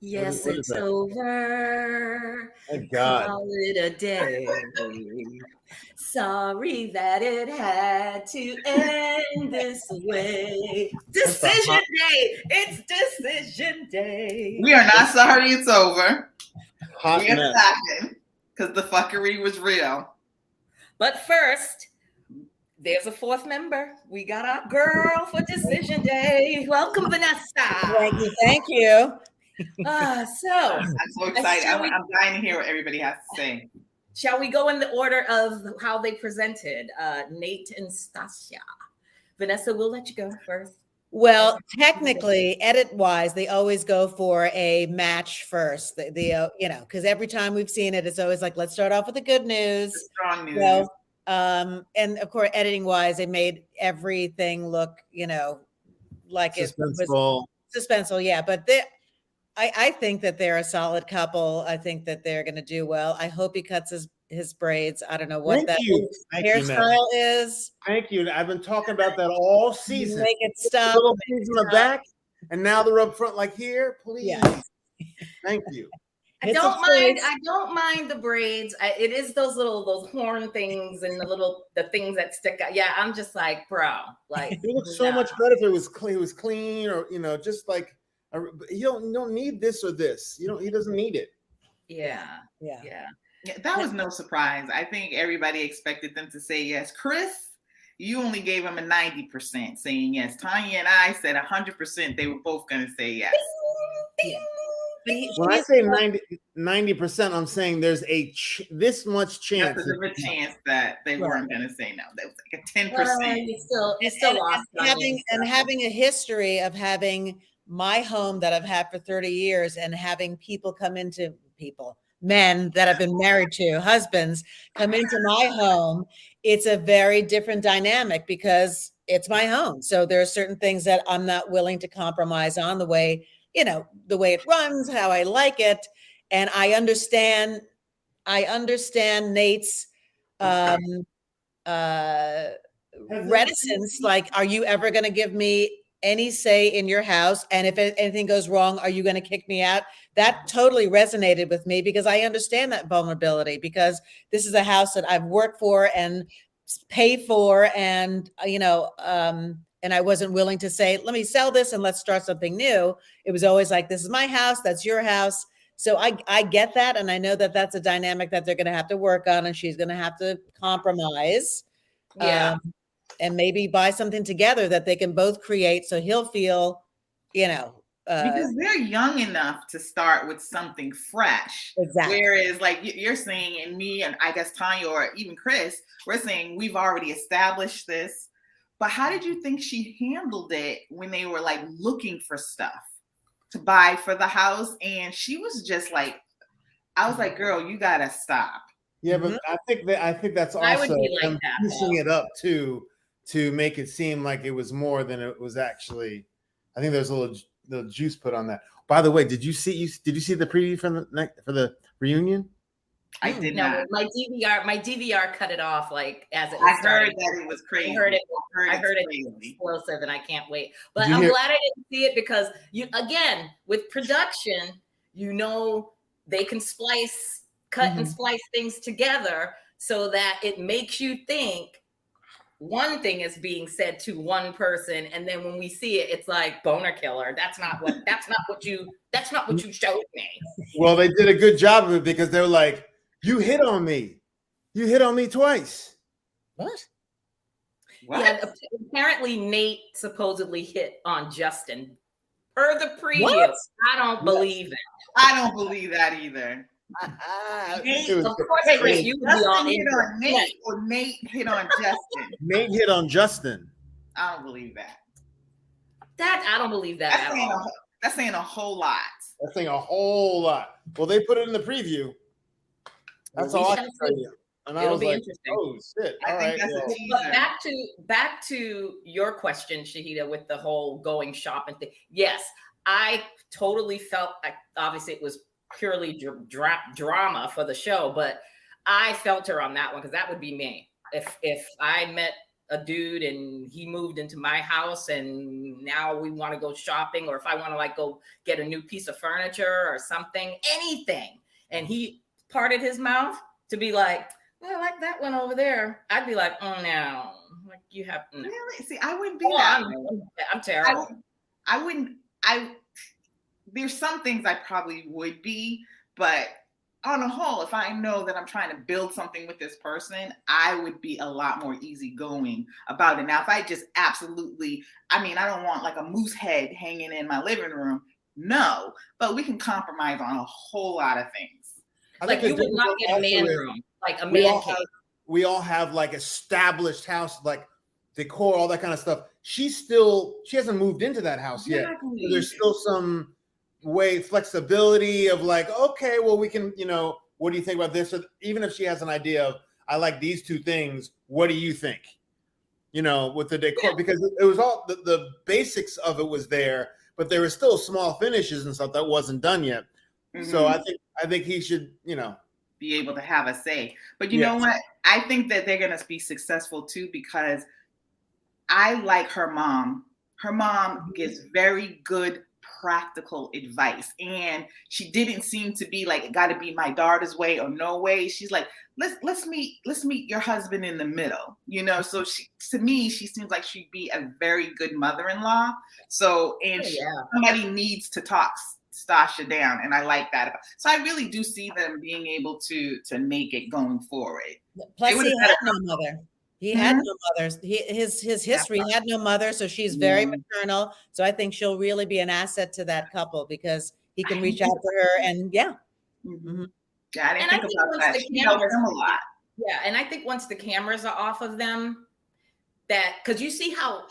Yes, What is it's that? over. Thank God. Call it a day. Sorry that it had to end this way. That's the Decision hot, day. It's decision day. We are not sorry it's over. hot We are mess. stopping because the fuckery was real. But first, there's a fourth member. We got our girl for decision day. Welcome, Vanessa. Thank you. So I'm so excited. Shall we- I'm dying to hear what everybody has to say. shall we go in the order of how they presented? Nate and Stasia. Vanessa, we'll let you go first. Well, technically, edit-wise, they always go for a match first. Because every time we've seen it, it's always like, let's start off with the good news. Strong news. So, and of course, editing-wise, they made everything look, like it was suspenseful. Yeah, but I think that they're a solid couple. I think that they're going to do well. I hope he cuts his braids. I don't know what Thank you, hairstyle is. Thank you. I've been talking about that all season. Make it stop. Little things in the back, and now they're up front, like here. Please, Yeah. Thank you. I don't mind the braids. It is those horn things and the things that stick out. Yeah, I'm just like, bro, like It looks so much better if it was clean, or just like you don't need this or this. He doesn't need it. Yeah. That was no surprise. I think everybody expected them to say yes. Chris, you only gave him a 90% saying yes. Tanya and I said 100% they were both going to say yes. When I say 90%, I'm saying there's this much chance. There's a chance that they weren't going to say no. That was like a 10%. It's still lost. Having a history of having my home that I've had for 30 years and having men that I've been married to, husbands, come into my home, it's a very different dynamic because it's my home. So there are certain things that I'm not willing to compromise on, the way it runs, how I like it. And I understand Nate's reticence. Like, are you ever going to give me any say in your house? And if anything goes wrong, are you going to kick me out? That totally resonated with me because I understand that vulnerability, because this is a house that I've worked for and paid for. And, and I wasn't willing to say, let me sell this and let's start something new. It was always like, this is my house, that's your house. So I get that. And I know that that's a dynamic that they're going to have to work on, and she's going to have to compromise. Yeah. And maybe buy something together that they can both create. So he'll feel, because they're young enough to start with something fresh. Exactly. Whereas like you're saying, and me, and I guess Tanya or even Chris, we're saying we've already established this. But how did you think she handled it when they were like looking for stuff to buy for the house? And she was just like, I was like, girl, you gotta stop. Yeah, but I think that's also them pushing it up to make it seem like it was more than it was actually. I think there's a little juice put on that. By the way, did you see the preview for the reunion? I did not. My DVR cut it off like as it was starting. Heard that it was crazy. I heard it explosive, and I can't wait. But I'm glad I didn't see it, because with production, they can cut and splice things together so that it makes you think one thing is being said to one person, and then when we see it, it's like boner killer. That's not what you showed me. Well, they did a good job of it, because they were like, you hit on me. You hit on me twice. What? Yeah, apparently Nate supposedly hit on Justin. Per the preview. What? I don't believe it. I don't believe that either. Nate, of course, Chris, you would be Justin hit on Nate, or Nate hit on Justin. Nate hit on Justin. I don't believe that. I don't believe that at all. That's saying a whole lot. That's saying a whole lot. Well, they put it in the preview. That's all I can tell you. And I was like, interesting. Oh shit! All right. But back to your question, Shahida, with the whole going shopping thing. Yes, I totally felt. Obviously, it was purely drama for the show, but I felt her on that one, because that would be me. If I met a dude and he moved into my house and now we want to go shopping, or if I want to like go get a new piece of furniture or something, anything, and he parted his mouth to be like, well, I like that one over there, I'd be like, oh no, like you have no. Really? See, I wouldn't be that way. I'm terrible. I wouldn't. There's some things I probably would be, but on the whole, if I know that I'm trying to build something with this person, I would be a lot more easygoing about it. Now, if I just absolutely, I mean, I don't want like a moose head hanging in my living room. No, but we can compromise on a whole lot of things. Like you would not get a man room, like a man cave. We all have like established house, like decor, all that kind of stuff. She hasn't moved into that house yet. So there's still some flexibility of like, okay, well, we can, what do you think about this? Or even if she has an idea of, I like these two things, what do you think? With the decor, because it was all the basics of it was there, but there were still small finishes and stuff that wasn't done yet. Mm-hmm. So I think he should, be able to have a say. But you know what? I think that they're going to be successful too, because I like her mom. Her mom gives very good practical advice, and she didn't seem to be like, it got to be my daughter's way or no way. She's like, let's meet your husband in the middle, so to me she seems like she'd be a very good mother-in-law. So somebody needs to talk Stasha down, and I like that. So I really do see them being able to make it going forward. Plus he had no mother. He had no mother. His history had no mother, so she's very maternal. So I think she'll really be an asset to that couple, because he can reach out to her and Mm-hmm. Yeah, I didn't think about that. She helped him a lot. Yeah, and I think once the cameras are off of them, that because you see how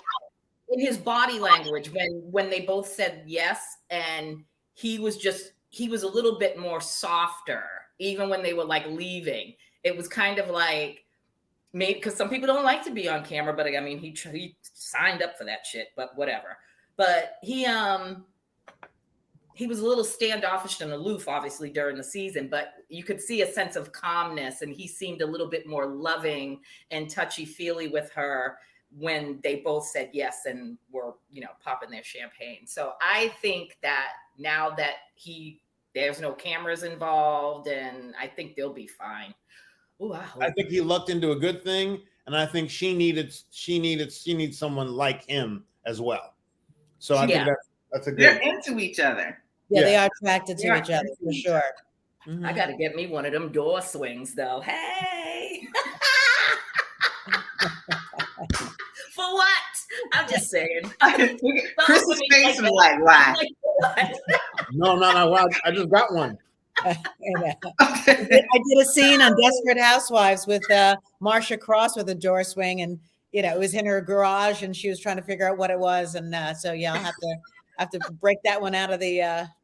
in his body language when they both said yes, and he was a little bit more softer, even when they were like leaving. It was kind of like, maybe because some people don't like to be on camera, but I mean, he signed up for that shit, but whatever. But he was a little standoffish and aloof, obviously, during the season, but you could see a sense of calmness, and he seemed a little bit more loving and touchy-feely with her when they both said yes and were, popping their champagne. So I think that now that there's no cameras involved, and I think they'll be fine. Ooh, I think he lucked into a good thing, and I think she needs someone like him as well. So I think that's a good. They're into each other. Yeah, they are attracted to each other for sure. Mm-hmm. I got to get me one of them door swings, though. Hey, for what? I'm just saying. Chris's face was like, why? No, I just got one. I did a scene on Desperate Housewives with Marsha Cross with a door swing, and it was in her garage, and she was trying to figure out what it was, and so I'll have to break that one out of the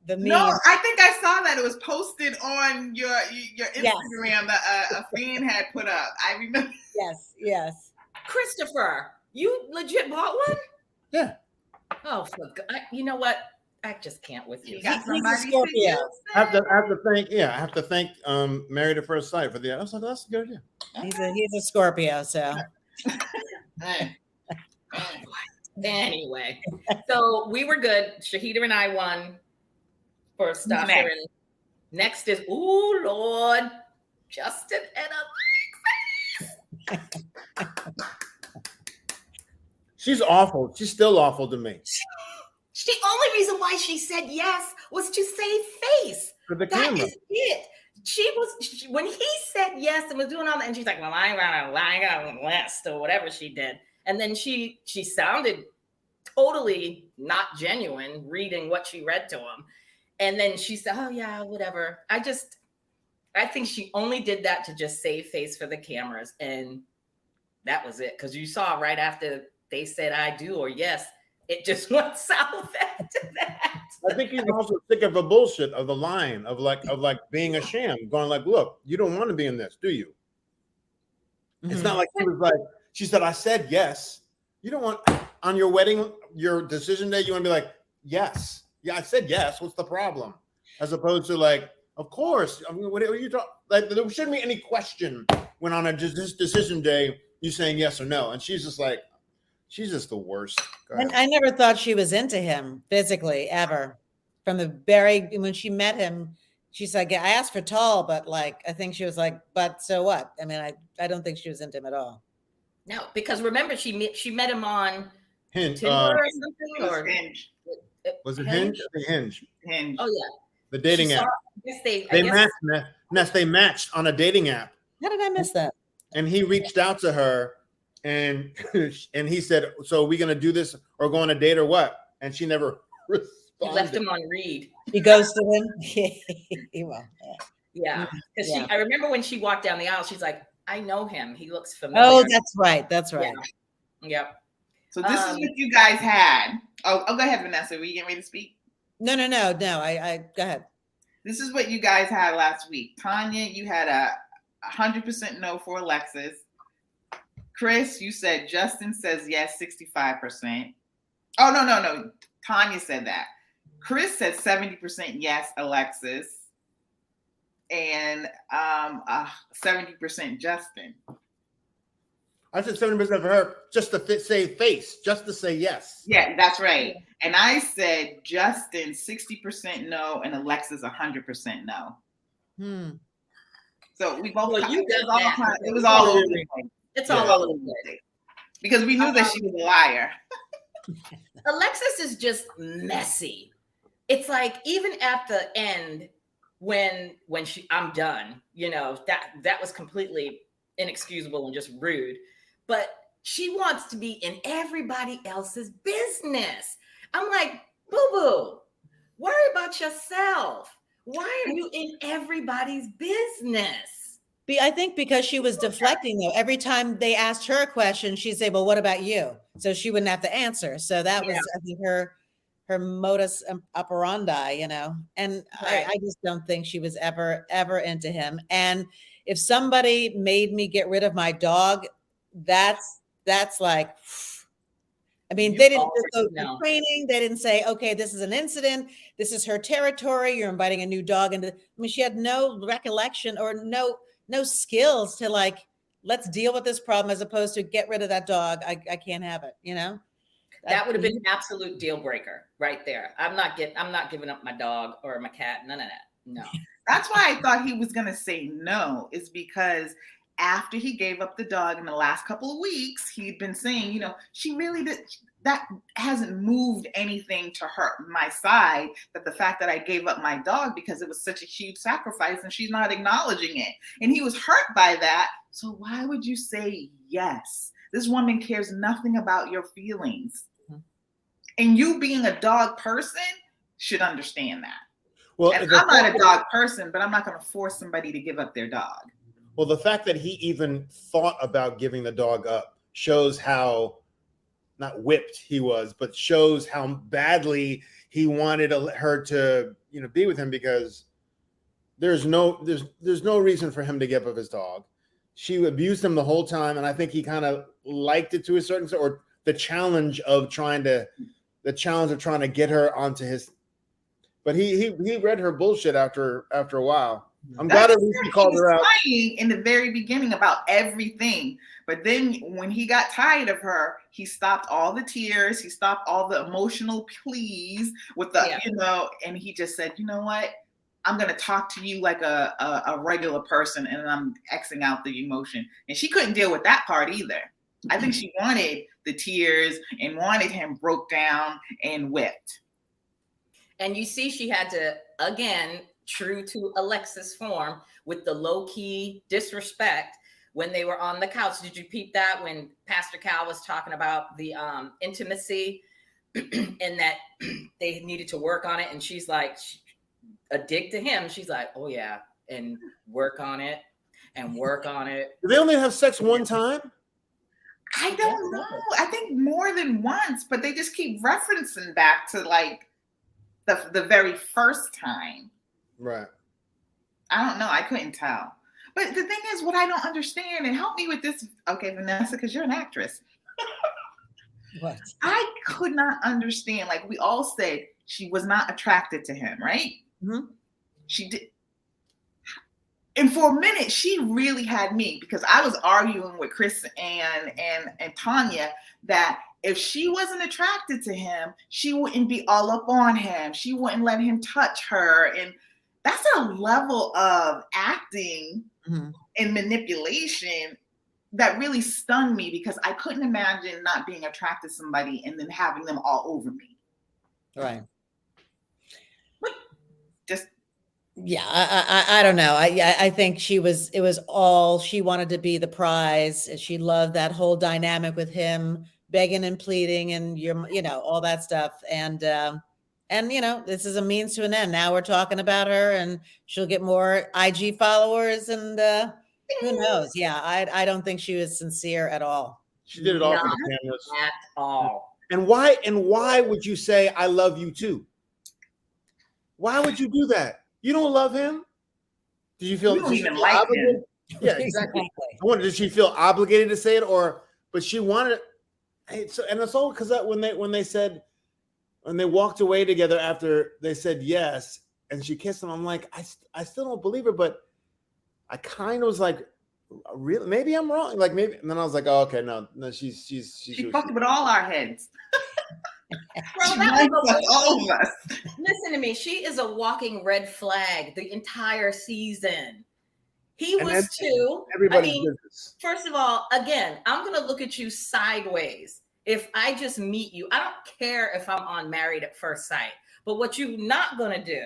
meme. No, I think I saw that it was posted on your Instagram that a fan had put up. I remember. Yes. Christopher, you legit bought one? Yeah. Oh, for God. You know what? I just can't with you. He's a Scorpio. I have to thank Married at First Sight for the. I was like, that's a good idea. He's a Scorpio, so. Anyway, so we were good. Shahida and I won for Stasha. And next is, ooh, Lord, Justin and She's awful. She's still awful to me. The only reason why she said yes was to save face. For the camera. That is it. When he said yes and was doing all that, and she's like, well, I got a list or whatever she did. And then she sounded totally not genuine reading what she read to him. And then she said, oh yeah, whatever. I think she only did that to just save face for the cameras. And that was it. Because you saw right after they said I do or yes, it just went south after that. I think he's also sick of a bullshit of the line of like being a sham, going like, look, you don't want to be in this, do you? Mm-hmm. It's not like he was like, she said, I said yes. You don't want on your wedding, your decision day, you want to be like, yes. Yeah, I said yes. What's the problem? As opposed to like, of course. I mean, what are you talking? Like, there shouldn't be any question when on a decision day, you saying yes or no. And she's just like, she's just the worst. And I never thought she was into him physically ever. From the when she met him, she's like, I asked for tall, but like, I think she was like, but so what? I mean, I don't think she was into him at all. No, because remember she met him on Hinge, Tinder or something, or Hinge. Was it Hinge? Hinge. Oh yeah, the dating app. They matched on a dating app. How did I miss that? And he reached out to her, and he said, "So are we gonna do this or go on a date or what?" And she never responded. He left him on read. He ghosted him. Yeah, because I remember when she walked down the aisle, she's like, "I know him. He looks familiar." Oh, that's right. That's right. Yeah. So this is what you guys had. Oh, go ahead, Vanessa. Were you getting ready to speak? No. I go ahead. This is what you guys had last week. Tanya, you had a 100% no for Alexis. Chris, you said Justin says yes, 65%. Oh, no. Tanya said that. Chris said 70% yes, Alexis. And 70% Justin. I said 70% for her, just to say face, just to say yes. Yeah, that's right. And I said Justin 60% no, and Alexis 100% no. So we both. Well, you got that. It was all over the place. It's all over the place because we knew that she was a liar. Alexis is just messy. It's like even at the end when I'm done, that was completely inexcusable and just rude. But she wants to be in everybody else's business. I'm like, boo-boo, worry about yourself. Why are you in everybody's business? I think because she was deflecting, though. Every time they asked her a question, she'd say, well, what about you? So she wouldn't have to answer. So that was, I think, her modus operandi, And right. I just don't think she was ever into him. And if somebody made me get rid of my dog, that's like, I mean, they didn't go to training. They didn't say, okay, this is an incident. This is her territory. You're inviting a new dog into. I mean, she had no recollection or no skills to like, let's deal with this problem as opposed to get rid of that dog. I can't have it. That would have been an absolute deal breaker right there. I'm not giving up my dog or my cat. None of that. No. That's why I thought he was going to say no, is because after he gave up the dog in the last couple of weeks, he'd been saying, she really did. That hasn't moved anything to hurt my side, that the fact that I gave up my dog because it was such a huge sacrifice and she's not acknowledging it. And he was hurt by that. So why would you say yes? This woman cares nothing about your feelings. Mm-hmm. And you being a dog person should understand that. Well, and I'm not a dog person, but I'm not going to force somebody to give up their dog. Well, the fact that he even thought about giving the dog up shows how not whipped he was, but shows how badly he wanted her to, be with him, because there's no reason for him to give up his dog. She abused him the whole time, and I think he kind of liked it to a certain extent, or the challenge of trying to get her onto his. But he read her bullshit after a while. I'm glad at least he called her out. In the very beginning about everything, but then when he got tired of her, he stopped all the tears. He stopped all the emotional pleas with the, and he just said, you know what? I'm going to talk to you like a regular person, and I'm Xing out the emotion. And she couldn't deal with that part either. I think she wanted the tears and wanted him broke down and whipped. And you see, she had to, again, true to Alexis form, with the low-key disrespect when they were on the couch. Did you peep that when Pastor Cal was talking about the intimacy and that they needed to work on it? And she's like, a dig to him. She's like, oh yeah, and work on it and work on it. Do they only have sex one time? I don't know. I think more than once, but they just keep referencing back to like the very first time. Right. I don't know. I couldn't tell. But the thing is, what I don't understand, and help me with this, okay, Vanessa, because you're an actress. What? I could not understand. Like we all said, she was not attracted to him, right? Mm-hmm. She did. And for a minute, she really had me, because I was arguing with Chris and Tanya that if she wasn't attracted to him, she wouldn't be all up on him. She wouldn't let him touch her. And that's a level of acting and manipulation that really stung me, because I couldn't imagine not being attracted to somebody and then having them all over me. Right. Just. Yeah, I don't know. I think it was all, she wanted to be the prize. She loved that whole dynamic with him begging and pleading and all that stuff. And this is a means to an end. Now we're talking about her and she'll get more IG followers and who knows? Yeah, I don't think she was sincere at all. She did it all for the cameras. At all. And why would you say I love you too? Why would you do that? You don't love him? Did you feel you don't even like obligated? him? Yeah, exactly. I wonder, did she feel obligated to say it, but she wanted it? And it's all because when they walked away together after they said yes, and she kissed him, I'm like, I still don't believe her, but I kind of was like, really? Maybe I'm wrong. Like maybe, and then I was like, oh, okay, no, she fucked with all our heads. Bro, that was all of us. Listen to me. She is a walking red flag the entire season. He was too. Business. First of all, again, I'm going to look at you sideways. If I just meet you, I don't care if I'm on Married at First Sight. But what you're not going to do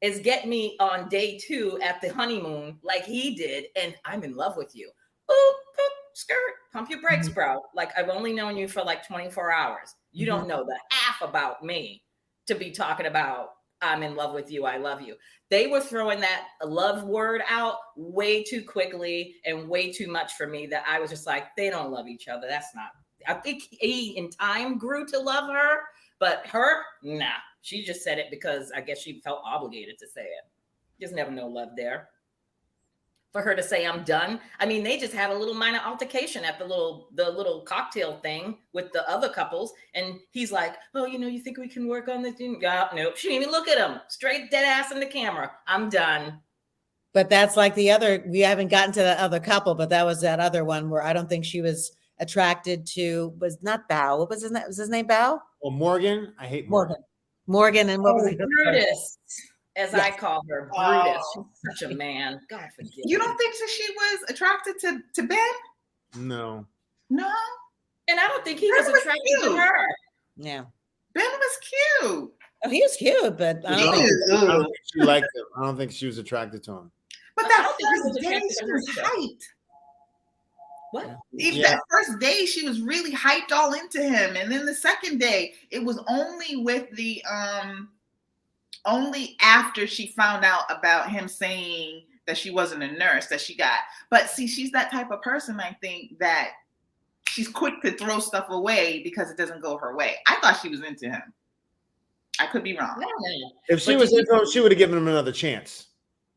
is get me on day 2 at the honeymoon like he did, and I'm in love with you. Ooh, boop, skirt, pump your brakes, bro. Like, I've only known you for like 24 hours. You don't know the half about me to be talking about I'm in love with you, I love you. They were throwing that love word out way too quickly and way too much for me that I was just like, they don't love each other. That's not. I think he in time grew to love her, but her, nah. She just said it because I guess she felt obligated to say it. Just never no love there. For her to say I'm done. I mean, they just had a little minor altercation at the little cocktail thing with the other couples. And he's like, oh, you think we can work on this? Nope. She didn't even look at him. Straight dead ass in the camera. I'm done. But that's like we haven't gotten to that other couple, but that was that other one where I don't think she was attracted to, was not Bao. What was his name? Was his name Bao? Well, Morgan. I hate Morgan. Morgan and what was it? Brutus. As I call her, Brutus. She's such a man. God forgive me. You don't think that she was attracted to Ben? No. No. And I don't think he was attracted to her. Yeah. Ben was cute. Oh, he was cute, but I don't think she liked him. I don't think she was attracted to him. But that first day she was hyped. What? That first day she was really hyped all into him. And then the second day, it was only with the only after she found out about him saying that she wasn't a nurse that she got. But see, she's that type of person, I think, that she's quick to throw stuff away because it doesn't go her way. I thought she was into him. I could be wrong. If she was into him, she would have given him another chance.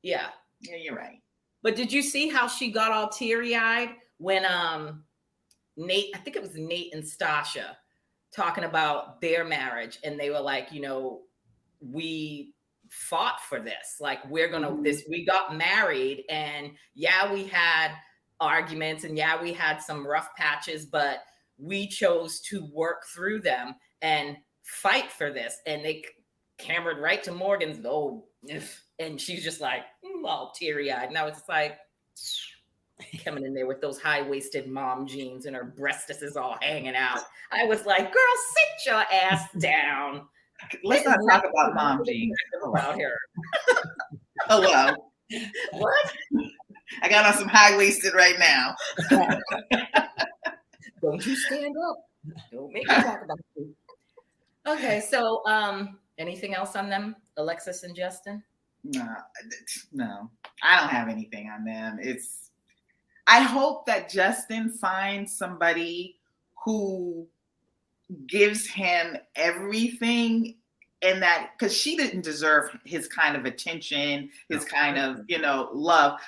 Yeah. Yeah, you're right. But did you see how she got all teary-eyed when Nate, I think it was Nate and Stasha, talking about their marriage, and they were like, we fought for this. Like, we're going to, we got married, and yeah, we had arguments, and yeah, we had some rough patches, but we chose to work through them and fight for this. And they cambered right to Morgan's, and she's just like, all teary-eyed. And I was just like, coming in there with those high-waisted mom jeans and her breasts is all hanging out. I was like, girl, sit your ass down. Let's not talk about mom jeans. About her. Hello. What? I got on some high-waisted right now. Don't you stand up. Don't make me talk about you. Okay, so anything else on them, Alexis and Justin? No. I don't have anything on them. I hope that Justin finds somebody who gives him everything, and that, because she didn't deserve his kind of attention, his kind of, love.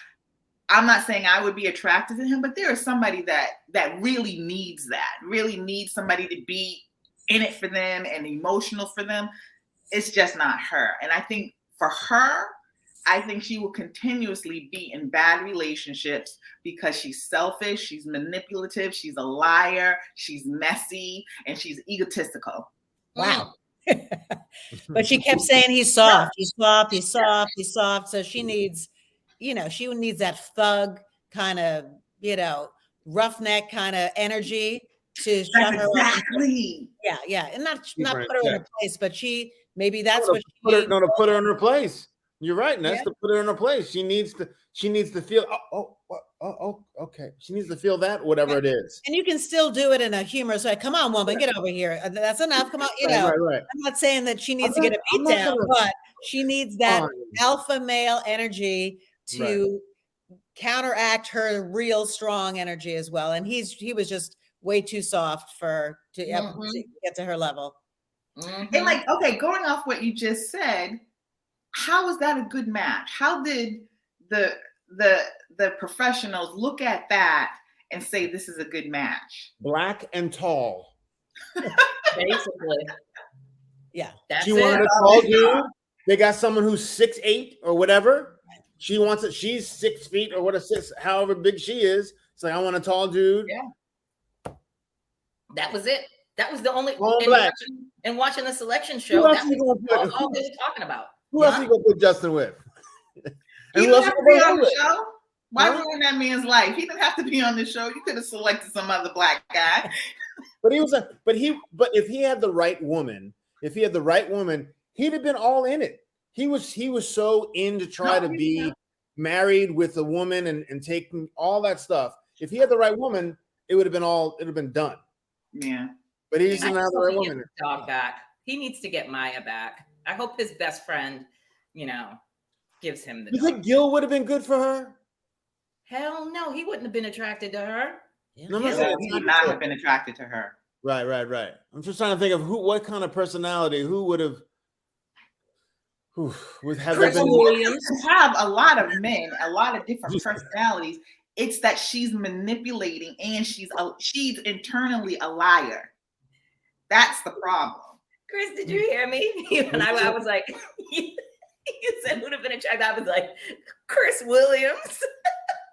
I'm not saying I would be attracted to him, but there is somebody that really needs somebody to be in it for them and emotional for them. It's just not her. And I think for her, I think she will continuously be in bad relationships because she's selfish, she's manipulative, she's a liar, she's messy, and she's egotistical. Wow. But she kept saying he's soft, he's soft, he's soft, he's soft. So she needs, she needs that thug kind of, roughneck kind of energy to shut her exactly. up. Yeah. And not put her in her place, but maybe that's what she needs. No, to put her in her place. You're right, Ness, to put her in her place. She needs to feel, okay. She needs to feel that, whatever it is. And you can still do it in a humorous way. Come on, woman, get over here. That's enough. Come on, Right. I'm not saying that she needs to get a beat down, but she needs that alpha male energy to counteract her real strong energy as well. And he was just way too soft to get to her level. Mm-hmm. And okay, going off what you just said, how was that a good match? How did the professionals look at that and say this is a good match? Black and tall. Basically. Yeah. She wanted a tall dude. They got someone who's 6'8" or whatever. She wants it. She's 6 feet or however big she is. It's like, I want a tall dude. Yeah. That was it. That was the only and watching the selection show. That's what all they were talking about. Who else are you gonna put Justin with? He didn't have to be on the show. Why ruin that man's life? He didn't have to be on the show. You could have selected some other black guy. But if he had the right woman, he'd have been all in it. He was so in to try to be married with a woman and taking all that stuff. If he had the right woman, it would have been done. Yeah. But he doesn't have the right woman. Dog back. He needs to get Maya back. I hope his best friend, gives him the dog. You think Gil would have been good for her? Hell no, he wouldn't have been attracted to her. Yeah. He would not have been attracted to her. Right. I'm just trying to think of what kind of personality, who would have. Chris Williams have a lot of men, a lot of different personalities. It's that she's manipulating and she's internally a liar. That's the problem. Chris, did you hear me? And I was like, you said would have been attracted. I was like, Chris Williams.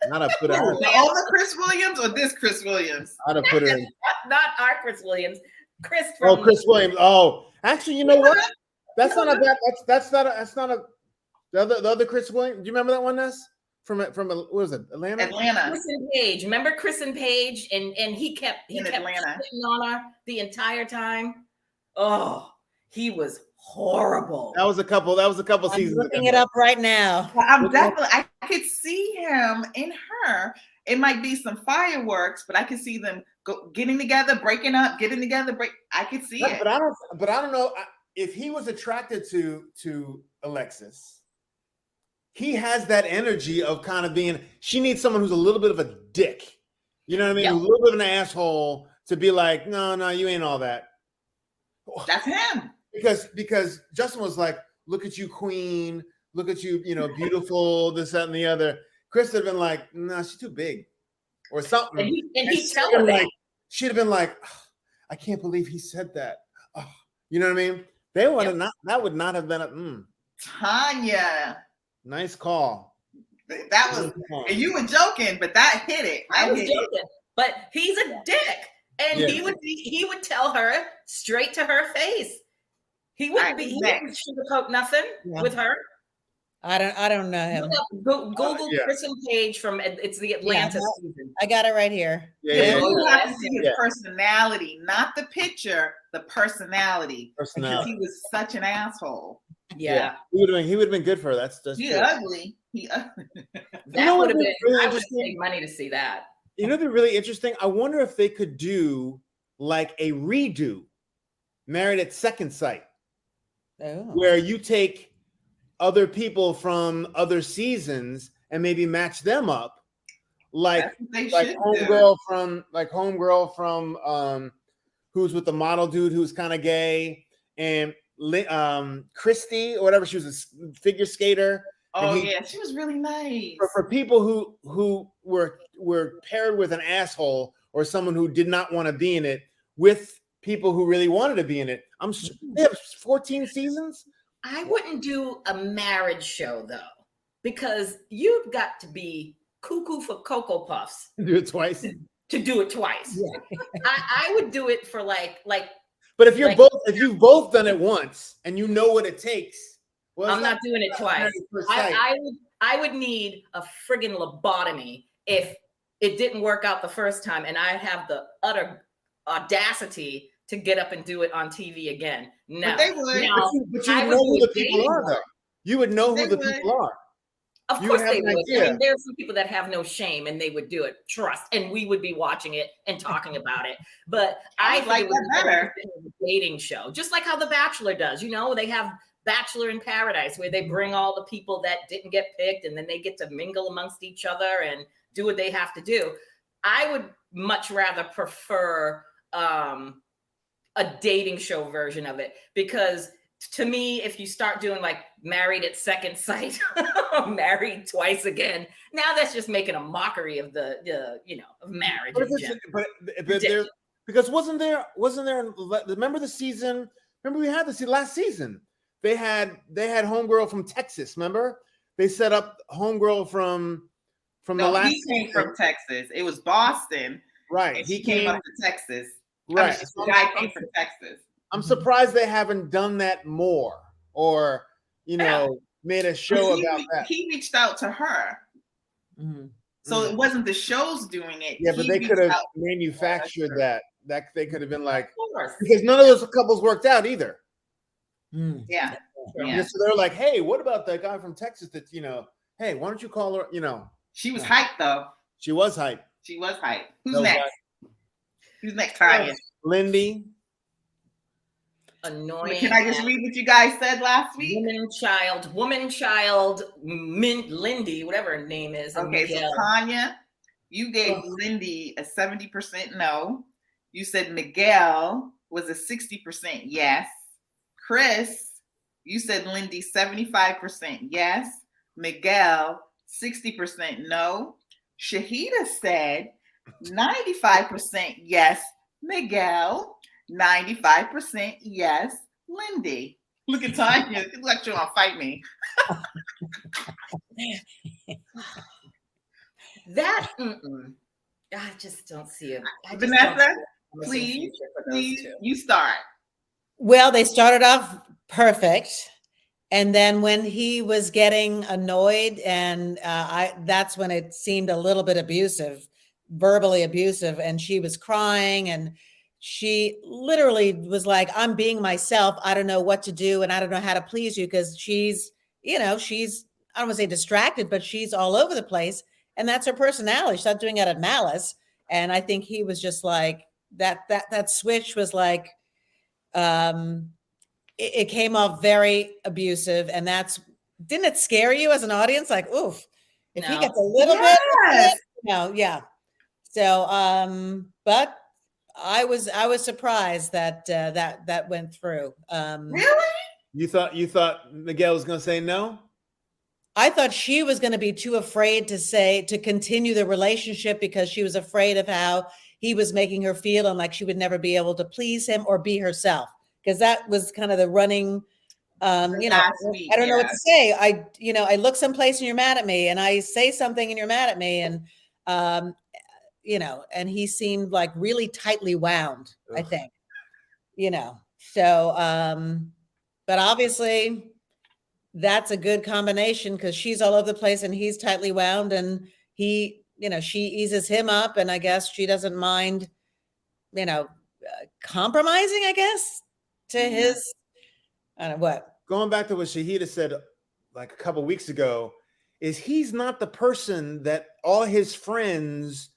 Not a put her. The older Chris Williams or this Chris Williams? I'd have put her in. Not our Chris Williams. Chris Williams. Oh, actually, you know what? That's not a bad. That's not a. The other Chris Williams. Do you remember that one, Ness? From what was it? Atlanta. Chris and Paige. Remember Chris and Paige, and he kept Atlanta on her the entire time. Oh, he was horrible. That was a couple seasons. I'm looking it up right now. I could see him in her. It might be some fireworks, but I could see them getting together, breaking up, getting together, I could see it. But I don't know if he was attracted to Alexis. He has that energy of kind of being. She needs someone who's a little bit of a dick. You know what I mean? Yeah. A little bit of an asshole to be like, no, you ain't all that. That's him. Because Justin was like, look at you, queen. Look at you, beautiful, this, that, and the other. Chris would have been like, no, she's too big. Or something. And he'd tell her she'd have been like, oh, I can't believe he said that. Oh, you know what I mean? They would have not, that would not have been a Tanya. Nice call. That was, and you were joking, but that hit it. I was joking, but he's a dick. And he would tell her straight to her face. He wouldn't sugarcoat nothing with her. I don't know him. Google Chris and Paige it's the Atlanta season. I got it right here. You have to see his personality, not the picture, the personality. Because he was such an asshole. Yeah. He would have been good for her. That's He's ugly. That would have been really I would pay money to see that. You know, they're really interesting. I wonder if they could do like a redo, Married at Second Sight, where you take other people from other seasons and maybe match them up, like homegirl from who's with the model dude who's kind of gay, and Christy or whatever, she was a figure skater. Oh she was really nice. For people who were paired with an asshole or someone who did not want to be in it, with people who really wanted to be in it. They have 14 seasons. I wouldn't do a marriage show though. because you've got to be cuckoo for Cocoa Puffs. Do it twice. To do it twice. Yeah. I would do it for like. But if you've both done it once and you know what it takes, well, I'm not doing it twice. I would need a friggin' lobotomy if it didn't work out the first time, and I have the utter audacity to get up and do it on TV again. No, but they would. But you would know who the people are, though. You would know who the people are. Of course they would. I mean, there are some people that have no shame and they would do it. Trust, and we would be watching it and talking about it. But I like that better. A dating show, just like how The Bachelor does. You know, they have Bachelor in Paradise, where they bring all the people that didn't get picked, and then they get to mingle amongst each other and do what they have to do. I would much rather prefer a dating show version of it, because to me, if you start doing like Married at Second Sight, Married Twice Again, now that's just making a mockery of the of marriage. Because wasn't there? Remember the season? Remember we had this last season. They had homegirl from Texas. Remember they set up homegirl from the last. He came from Texas. It was Boston, right? He came up to Texas, right? The guy came from Texas. I'm surprised they haven't done that more, or made a show about that. He reached out to her, so it wasn't the shows doing it. Yeah, but they could have manufactured that. That they could have been like, because none of those couples worked out either. Yeah. So they're like, hey, what about that guy from Texas? That hey, why don't you call her? She was hyped though. She was hyped. Who's next? Who's next, Tanya? Lindy. Annoying. Can I just read what you guys said last week? Woman, child, Lindy, whatever her name is. Okay, so Tanya, you gave Lindy a 70% no. You said Miguel was a 60% yes. Chris, you said Lindy 75% yes. Miguel 60% no. Shahida said 95% yes. Miguel 95% yes. Lindy. Look at Tanya. It looks like you want to fight me. That I just don't see it. Vanessa, please, you start. Well, they started off perfect, and then when he was getting annoyed, and that's when it seemed a little bit abusive, verbally abusive, and she was crying, and she literally was like, I'm being myself. I don't know what to do, and I don't know how to please you, because she's, I don't want to say distracted, but she's all over the place. And that's her personality. She's not doing it at malice. And I think he was just like, that switch was like, it came off very abusive. And didn't it scare you as an audience? Like, oof, if he gets a little bit, yeah. So, but I was surprised that went through. Really? You thought Miguel was going to say no? I thought she was going to be too afraid to continue the relationship, because she was afraid of how he was making her feel, and like she would never be able to please him or be herself, because that was kind of the running. I don't know what to say. I look someplace and you're mad at me, and I say something and you're mad at me, and and he seemed like really tightly wound. Ugh. I think, so, but obviously. That's a good combination, because she's all over the place and he's tightly wound, and he, she eases him up, and I guess she doesn't mind, compromising, I guess, to his, I don't know what. Going back to what Shahida said like a couple of weeks ago, is he's not the person that all his friends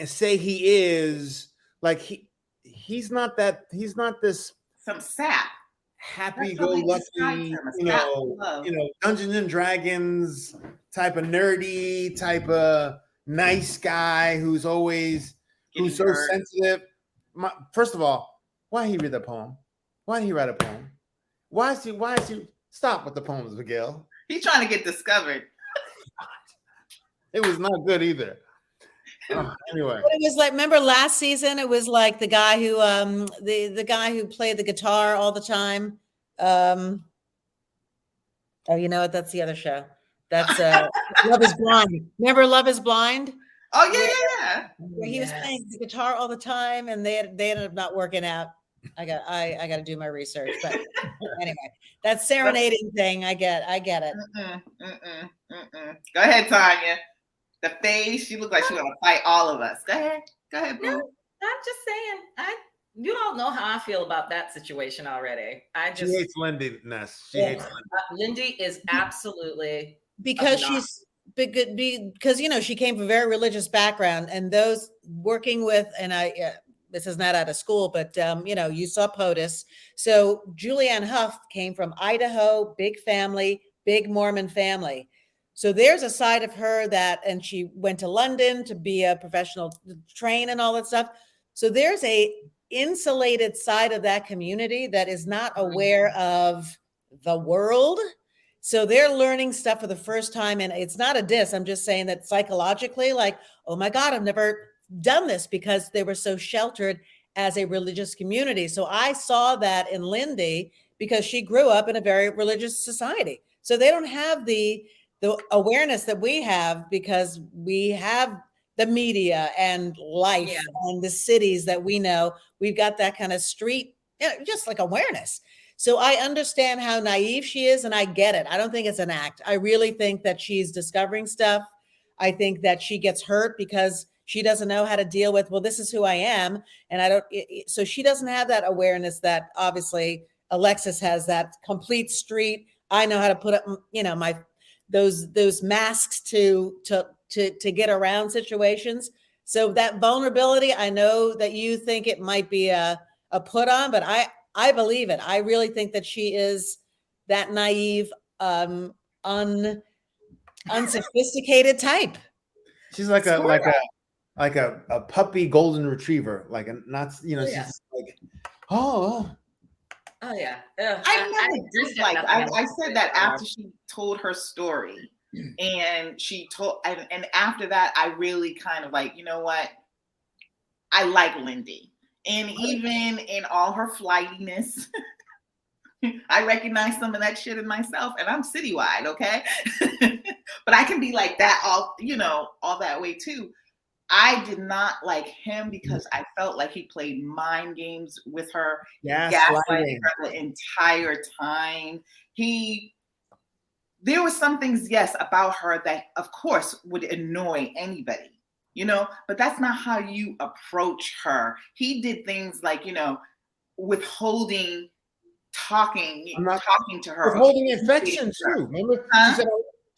say he is. Like he's not this some sap. Happy-go-lucky, Dungeons and Dragons type of nerdy, type of nice guy who's so sensitive. First of all, why did he read the poem? Why did he write a poem? Why is he stop with the poems, Miguel? He's trying to get discovered. It was not good either. Anyway, it was like, remember last season? It was like the guy who, the guy who played the guitar all the time. Oh, you know what? That's the other show. That's Love Is Blind. Remember Love Is Blind? Oh yeah. Where he was playing the guitar all the time, and they ended up not working out. I got to do my research, but anyway, that serenading thing, I get it. Go ahead, Tanya. The face, she looked like she was gonna fight all of us. Go ahead, boo. No, I'm just saying, you all know how I feel about that situation already. She hates Lindy, Ness. She hates Lindy. Lindy is absolutely because she's because she came from a very religious background, and those working with, and this is not out of school, but you saw POTUS. So Julianne Hough came from Idaho, big family, big Mormon family. So there's a side of her and she went to London to be a professional train and all that stuff. So there's a insulated side of that community that is not aware of the world. So they're learning stuff for the first time. And it's not a diss. I'm just saying that psychologically, like, oh my God, I've never done this, because they were so sheltered as a religious community. So I saw that in Lindy because she grew up in a very religious society. So they don't have the awareness that we have, because we have the media and life and the cities that we know. We've got that kind of street, just like awareness. So I understand how naive she is, and I get it. I don't think it's an act. I really think that she's discovering stuff. I think that she gets hurt because she doesn't know how to deal with, well, this is who I am. And so she doesn't have that awareness that obviously Alexis has, that complete street. I know how to put up, those masks to get around situations. So that vulnerability, I know that you think it might be a put on, but I believe it. I really think that she is that naive, unsophisticated type. She's like a puppy golden retriever, like a not, she's like, oh yeah. I said that after she told her story, and and after that, I really kind of like, you know what? I like Lindy. And even in all her flightiness, I recognize some of that shit in myself, and I'm citywide, okay? But I can be like that all that way too. I did not like him because I felt like he played mind games with her, gaslighting her the entire time. There were some things, yes, about her that, of course, would annoy anybody, but that's not how you approach her. He did things like, withholding, talking to her. Withholding affection too.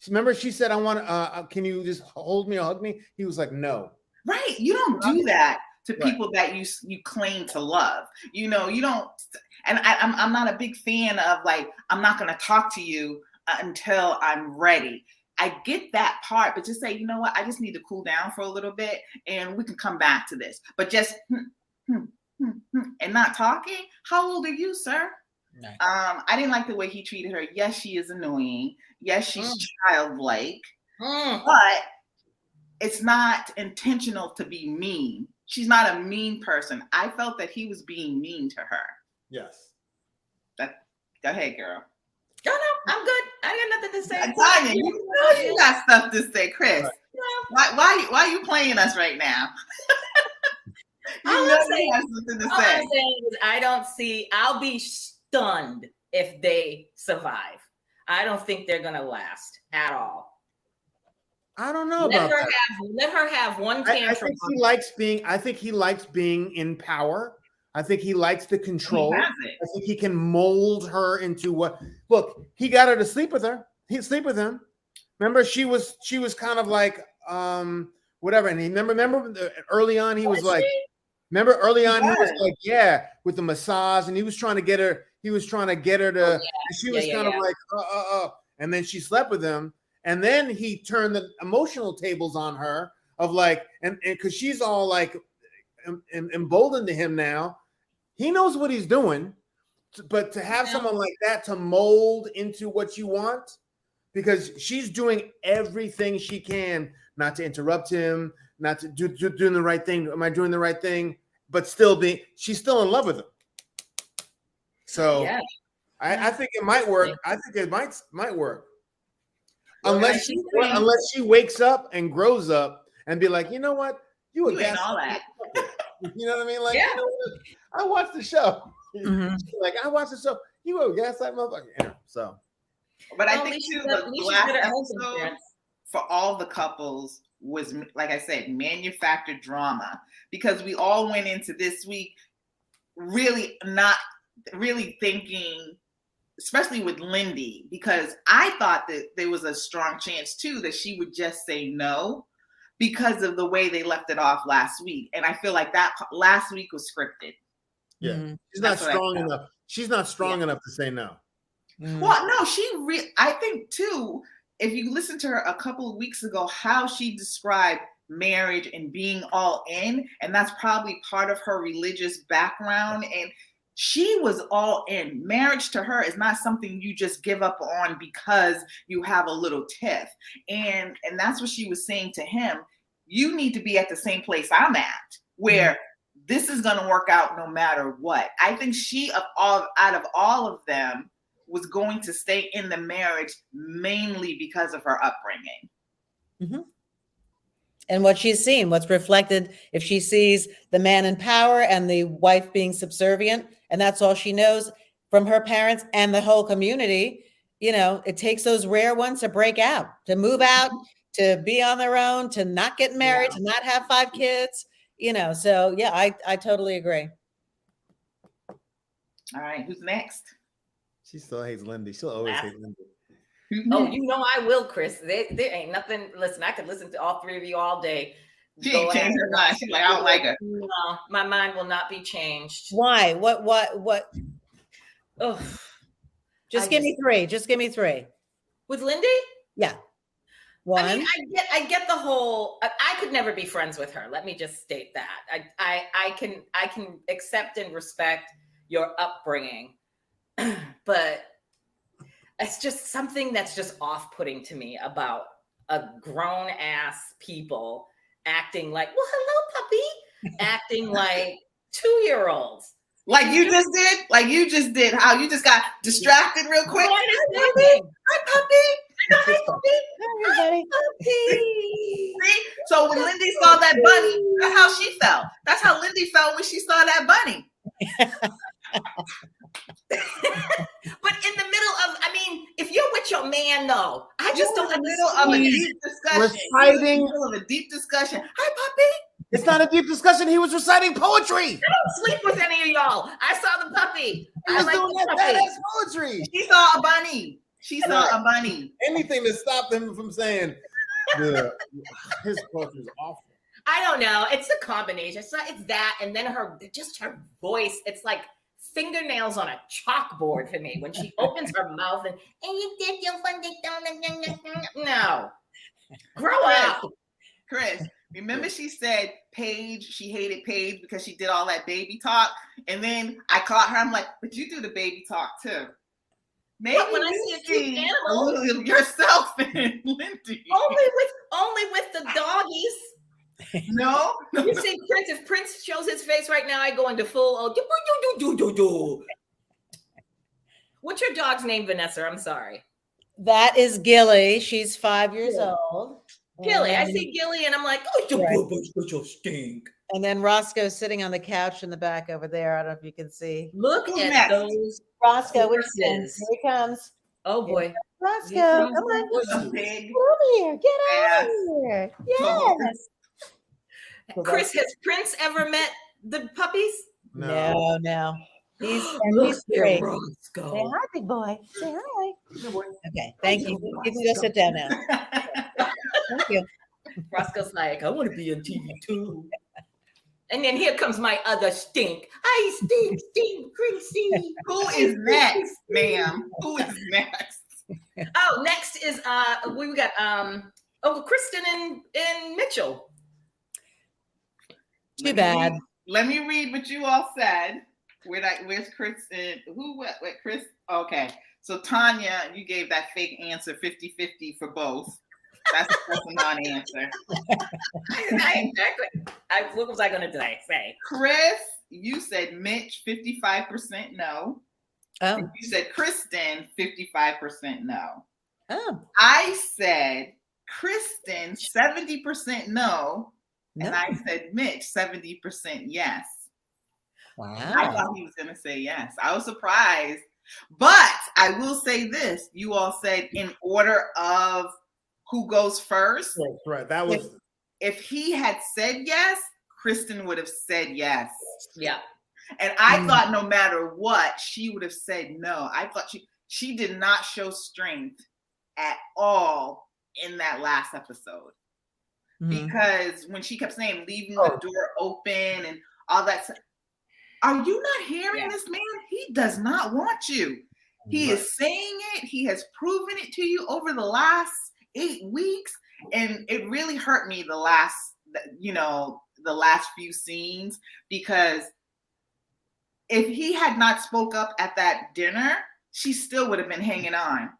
Remember, she said, I want can you just hold me or hug me? He was like, no. Right. You don't do that to people that you claim to love. You don't. And I'm not a big fan of like, I'm not going to talk to you until I'm ready. I get that part, but just say, you know what? I just need to cool down for a little bit and we can come back to this. But just and not talking. How old are you, sir? Right. I didn't like the way he treated her. Yes, she is annoying. Yes, she's childlike. But it's not intentional to be mean. She's not a mean person. I felt that he was being mean to her. Yes. Go ahead, girl. No, I'm good. I got nothing to say. Tanya, you got stuff to say, Chris. Right. Why are you playing us right now? All I'm saying is I'll be stunned if they survive. I don't think they're going to last at all. I don't know about that. Let her have one tantrum. I think he likes being in power. I think he likes the control. I think he can mold her into what. Look, he got her to sleep with her. He'd sleep with him. Remember, she was kind of like whatever. And he remember early on he was like. Remember early on he was like, yeah, with the massage, and he was trying to get her. He was trying to get her to. She was kind of like, and then she slept with him. And then he turned the emotional tables on her of like, and because she's all like emboldened to him now. He knows what he's doing, but to have someone like that to mold into what you want, because she's doing everything she can not to interrupt him, not to doing the right thing. Am I doing the right thing? But she's still in love with him. So I think it might work. I think it might work. unless she wakes up and grows up and be like, you know what, you ain't all that. You know what I mean? Like, you know what? I watched the show. Like, I watched the show. You a gaslight motherfucker. So, but I think too, the last episode for all the couples was, like I said, manufactured drama, because we all went into this week really not really thinking, especially with Lindy, because I thought that there was a strong chance too that she would just say no because of the way they left it off last week. And I feel like that last week was scripted. Yeah. She's not strong enough. She's not strong enough to say no. Well, no, I think too, if you listen to her a couple of weeks ago, how she described marriage and being all in, and that's probably part of her religious background, and she was all in. Marriage to her is not something you just give up on because you have a little tiff. And that's what she was saying to him. You need to be at the same place I'm at, where this is going to work out no matter what. I think she, out of all of them, was going to stay in the marriage mainly because of her upbringing. And what she's seen, what's reflected, if she sees the man in power and the wife being subservient, and that's all she knows from her parents and the whole community, you know, it takes those rare ones to break out, to move out, to be on their own, to not get married, to not have 5 kids, you know. So yeah, I totally agree. All right, who's next? She still hates Lindy. She'll always hate Lindy. Oh, you know I will, Chris. There ain't nothing. Listen, I could listen to all 3 of you all day. She ain't changed her mind. She's like, I don't like her. No, my mind will not be changed. Why? What? Oh, Just give me 3. Just give me 3. With Lindy? Yeah. One. I mean, I get the whole. I could never be friends with her. Let me just state that. I can accept and respect your upbringing, but it's just something that's just off-putting to me about a grown-ass people acting like, well, hello, puppy, acting like 2-year-olds. Like you just did? Like you just did. How you just got distracted real quick? Hi, puppy. Hi, puppy. Hi, puppy. See? So when Lindy saw that bunny, that's how she felt. That's how Lindy felt when she saw that bunny. But in the middle of, I mean, if you're with your man, though, I just don't. In the middle of a deep discussion. Reciting. In the middle of a deep discussion. Hi, puppy. It's not a deep discussion. He was reciting poetry. I don't sleep with any of y'all. I saw the puppy. He was doing that badass poetry. She saw a bunny. She saw a bunny. Anything to stop them from saying his poetry is awful. I don't know. It's a combination. It's that, and then her voice. It's like fingernails on a chalkboard for me when she opens her mouth and you did your fun. No, grow up, Chris. Remember she said Paige, she hated Paige because she did all that baby talk. And then I caught her. I'm like, but you do the baby talk too. Maybe when I see a cute animal yourself and Lindy. Only with the doggies. No. You see Prince, if Prince shows his face right now, I go into full do. What's your dog's name, Vanessa? I'm sorry. That is Gilly. She's 5 years old. Gilly, I see Gilly, and I'm like, oh, stink. And then Roscoe's sitting on the couch in the back over there. I don't know if you can see. Look at those Roscoe. Here he comes. Oh boy, Roscoe, come on, come over here. Get out of here. Yes. Chris, has Prince ever met the puppies? No. He's great. Roscoe. Say hi, big boy. Say hi. Okay, thank you. You can go sit down now. Thank you. Roscoe's like, I want to be on TV too. And then here comes my other stink. I stink, Princey. Who is next, ma'am? Who is next? Oh, next is we got Kristen and Mitchell. Too bad. Let me read what you all said. Where's Kristen? What Chris? Okay. So Tanya, you gave that fake answer 50-50 for both. That's a non-answer. Exactly. What was I going to say? Chris, you said Mitch 55% no. Oh. And you said Kristen 55% no. Oh. I said Kristen 70% no, and I said Mitch 70% yes. Wow. I thought he was going to say yes. I was surprised. But I will say this. You all said in order of who goes first. Right. That was. If he had said yes, Kristen would have said yes. Yeah. And I thought no matter what, she would have said no. I thought she did not show strength at all in that last episode. Because when she kept saying leaving the door open and all that stuff, are you not hearing this man? He does not want you. He is saying it. He has proven it to you over the last 8 weeks. And it really hurt me the last few scenes, because if he had not spoke up at that dinner, she still would have been hanging on.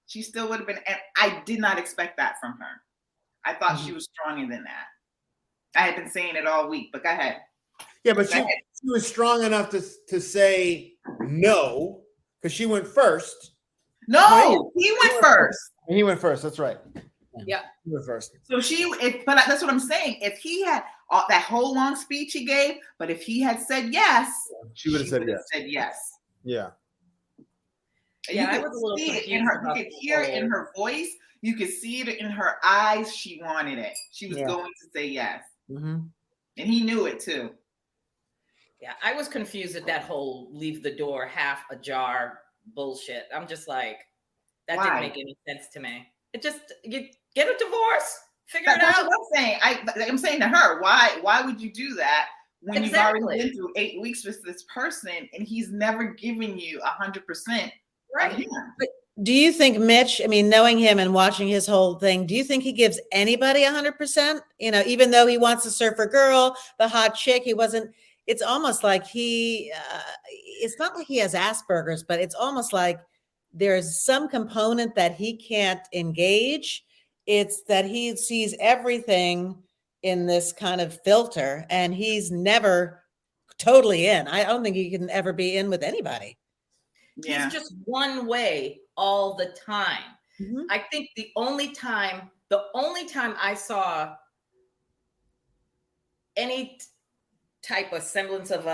She still would have been, and I did not expect that from her. I thought she was stronger than that. I had been saying it all week, but go ahead. Yeah, but she was strong enough to say no, because she went first. No, he went first. He went first. That's right. Yeah, he went first. So but that's what I'm saying. If he had that whole long speech he gave, but if he had said yes, she would have said yes. Yeah. Yeah, I was a little confused. You could hear it in her voice. You could see it in her eyes. She wanted it. She was going to say yes. And he knew it too. Yeah, I was confused at that whole leave the door half ajar bullshit. I'm just like, that didn't make any sense to me. It just, you get a divorce, figure it out. That's what I'm saying. I'm saying to her, why would you do that when you've already been through 8 weeks with this person and he's never given you 100%? Right. But do you think Mitch, I mean, knowing him and watching his whole thing, do you think he gives anybody 100%? You know, even though he wants the surfer girl, the hot chick, it's almost like it's not like he has Asperger's, but it's almost like there's some component that he can't engage. It's that he sees everything in this kind of filter and he's never totally in. I don't think he can ever be in with anybody. Yeah. He's just one way all the time. I think the only time I saw any type of semblance of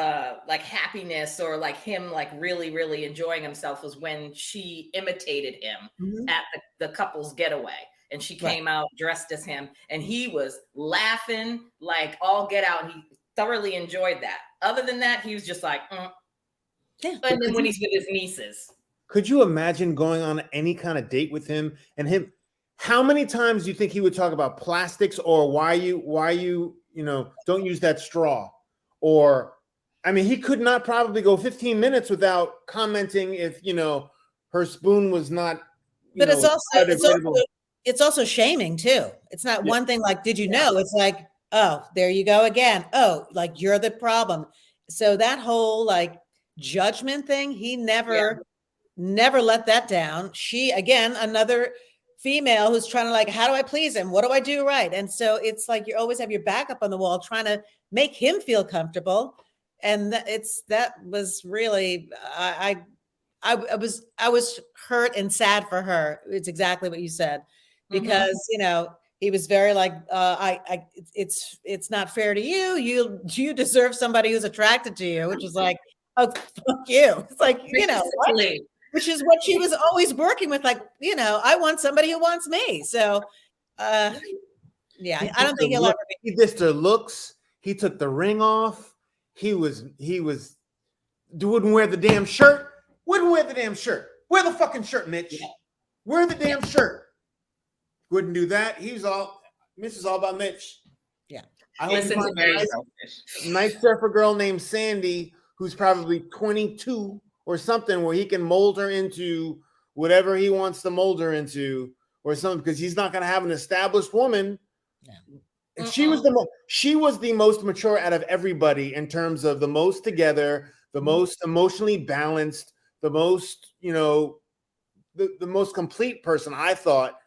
like happiness or like him like really, really enjoying himself was when she imitated him at the couple's getaway. And she came out dressed as him and he was laughing like all get out. And he thoroughly enjoyed that. Other than that, he was just like, And then when he's with his nieces. Could you imagine going on any kind of date with him and him? How many times do you think he would talk about plastics or why you don't use that straw? Or, I mean, he could not probably go 15 minutes without commenting if, her spoon was not. But it's also shaming too. It's not one thing like, did you know? It's like, oh, there you go again. Oh, like you're the problem. So that whole like judgment thing, he never let that down. She, again, another female who's trying to like, how do I please him? What do I do right? And so it's like, you always have your back up on the wall, trying to make him feel comfortable. And that was really, I was hurt and sad for her. It's exactly what you said, because, he was very like, it's not fair to you. You deserve somebody who's attracted to you, which is like, oh, fuck you. It's like, which is what she was always working with. Like, I want somebody who wants me. So, I don't think he'll ever be. He dissed her looks. He took the ring off. He wouldn't wear the damn shirt. Wouldn't wear the damn shirt. Wear the fucking shirt, Mitch. Yeah. Wear the damn shirt. Wouldn't do that. Mitch is all about Mitch. Yeah. I hope you find a nice surfer girl named Sandy who's probably 22 or something, where he can mold her into whatever he wants to mold her into or something, because he's not going to have an established woman. Yeah. And she was the most mature out of everybody in terms of the most together, the most emotionally balanced, the most, the most complete person, I thought,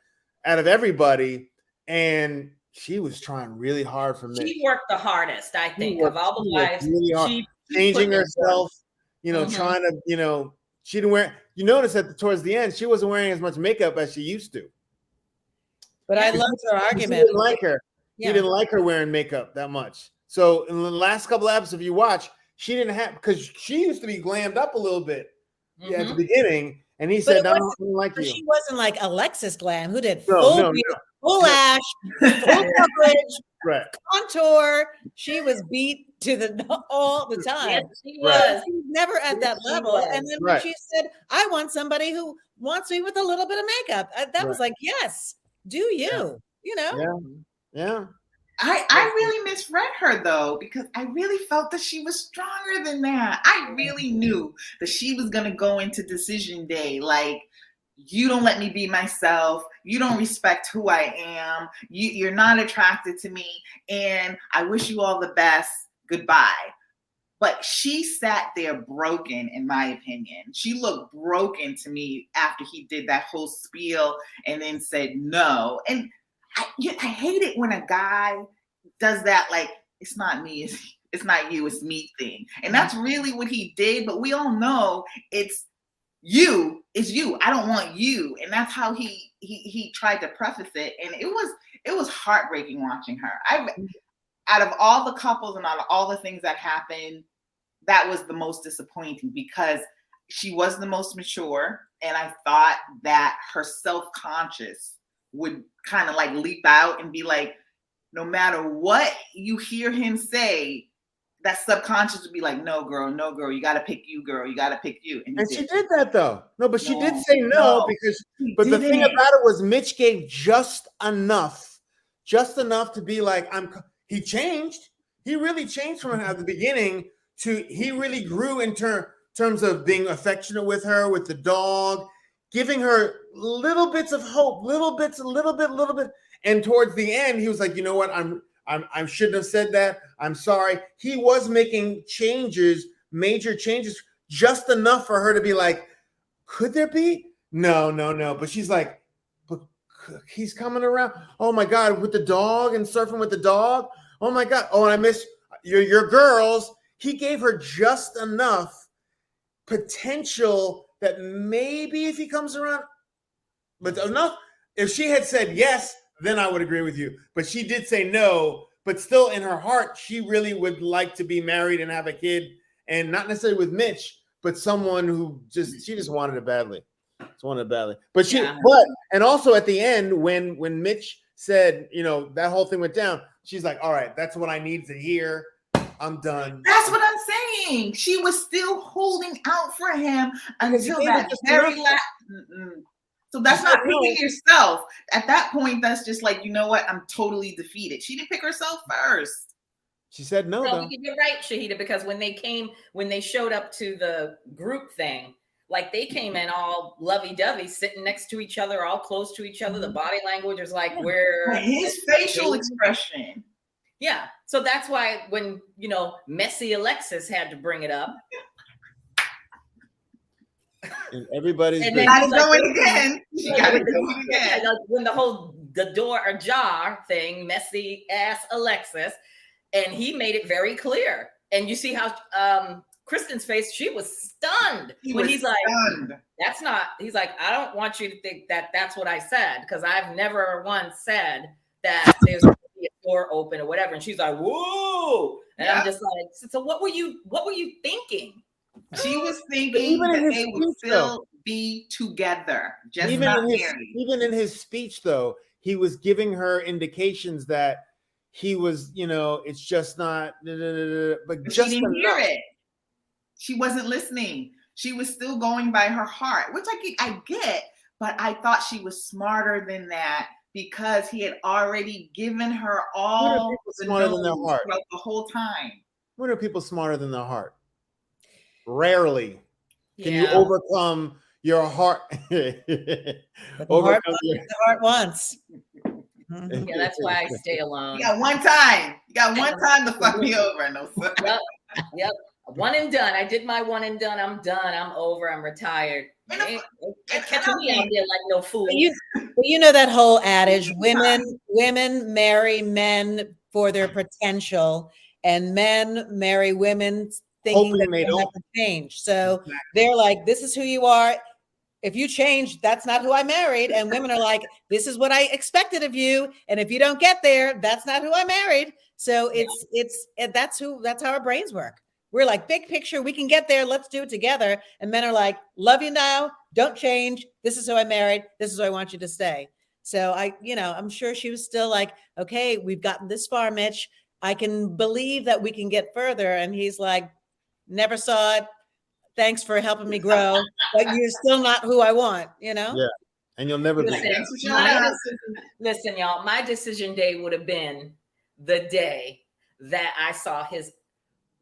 out of everybody. And she was trying really hard for me. She worked the hardest, I think, of all the wives. Really changing herself, trying to, she didn't wear, you notice that towards the end, she wasn't wearing as much makeup as she used to. But I loved her argument. He didn't like her. Yeah. He didn't like her wearing makeup that much. So in the last couple of episodes, if you watch, she didn't have, because she used to be glammed up a little bit at the beginning. And he said, I don't like you. She wasn't like Alexis Glam, who did full ash, full coverage, right. contour. She was beat to the all the time. Yes, she was. She was never at that level. And then when she said, I want somebody who wants me with a little bit of makeup, that was like, yes, do you, you know? Yeah. I really misread her though, because I really felt that she was stronger than that. I really knew that she was going to go into decision day like, you don't let me be myself. You don't respect who I am. You're not attracted to me. And I wish you all the best. Goodbye. But she sat there broken, in my opinion. She looked broken to me after he did that whole spiel and then said no. And I hate it when a guy does that, like, it's not me, it's not you, it's me thing. And that's really what he did. But we all know it's you. I don't want you. And that's how he tried to preface it. And it was heartbreaking watching her. Out of all the couples and out of all the things that happened, that was the most disappointing because she was the most mature. And I thought that her self-conscious would kind of like leap out and be like, no matter what you hear him say, that subconscious would be like, no, girl, you got to pick you, girl. You got to pick you. And she did that though. No, but she did say no because, but the thing about it was Mitch gave just enough to be like, he changed. He really changed from at the beginning to, he really grew in terms of being affectionate with her, with the dog, giving her little bits of hope, little bit. And towards the end, he was like, you know what? I shouldn't have said that. I'm sorry. He was making changes, major changes, just enough for her to be like, could there be? No. But she's like, but he's coming around. Oh my God, with the dog and surfing with the dog. Oh my God. Oh, and I miss your girls. He gave her just enough potential that maybe if he comes around, but enough. If she had said yes, then I would agree with you. But she did say no, but still in her heart, she really would like to be married and have a kid, and not necessarily with Mitch, but someone who she just wanted it badly. But and also at the end, when Mitch said, that whole thing went down, she's like, all right, that's what I need to hear. I'm done. That's what I'm saying. She was still holding out for him until that very last. So that's not picking yourself. At that point, that's just like, you know what? I'm totally defeated. She didn't pick herself first. She said no. No, you're right, Shahida, because when they showed up to the group thing, like they came in all lovey-dovey, sitting next to each other, all close to each other. The body language was like, his facial expression. Yeah. So that's why when, messy Alexis had to bring it up. And everybody's and then like, going again. She got to go again. When the door ajar thing, messy ass Alexis, and he made it very clear. And you see how Kristen's face, she was stunned he's like, that's not, he's like, I don't want you to think that that's what I said, because I've never once said that there's going to be a door open or whatever. And she's like, whoa. And I'm just like, so what were you thinking? She was thinking that they would still be together, just not married. Even in his speech, though, he was giving her indications that he was, it's just not, but just she didn't hear it. She wasn't listening. She was still going by her heart, which I get, but I thought she was smarter than that because he had already given her all the whole time. When are people smarter than their heart? Rarely can you overcome your heart. The heart once. Yeah, that's why I stay alone. You got one time to fuck me over. No. Yep. One and done. I did my one and done. I'm done. I'm over. I'm retired. Catch me out there like no fool. You know that whole adage: women marry men for their potential, and men marry women thinking that they have to change. So they're like, this is who you are. if you change, that's not who I married. And women are like, this is what I expected of you. And if you don't get there, that's not who I married. So that's how our brains work. We're like, big picture, we can get there. Let's do it together. And men are like, love you now. Don't change. This is who I married. This is who I want you to stay. So I'm sure she was still like, okay, we've gotten this far, Mitch. I can believe that we can get further. And he's like, never saw it. Thanks for helping me grow, but you're still not who I want, Yeah. And you'll never be. Listen, y'all, my decision day would have been the day that I saw his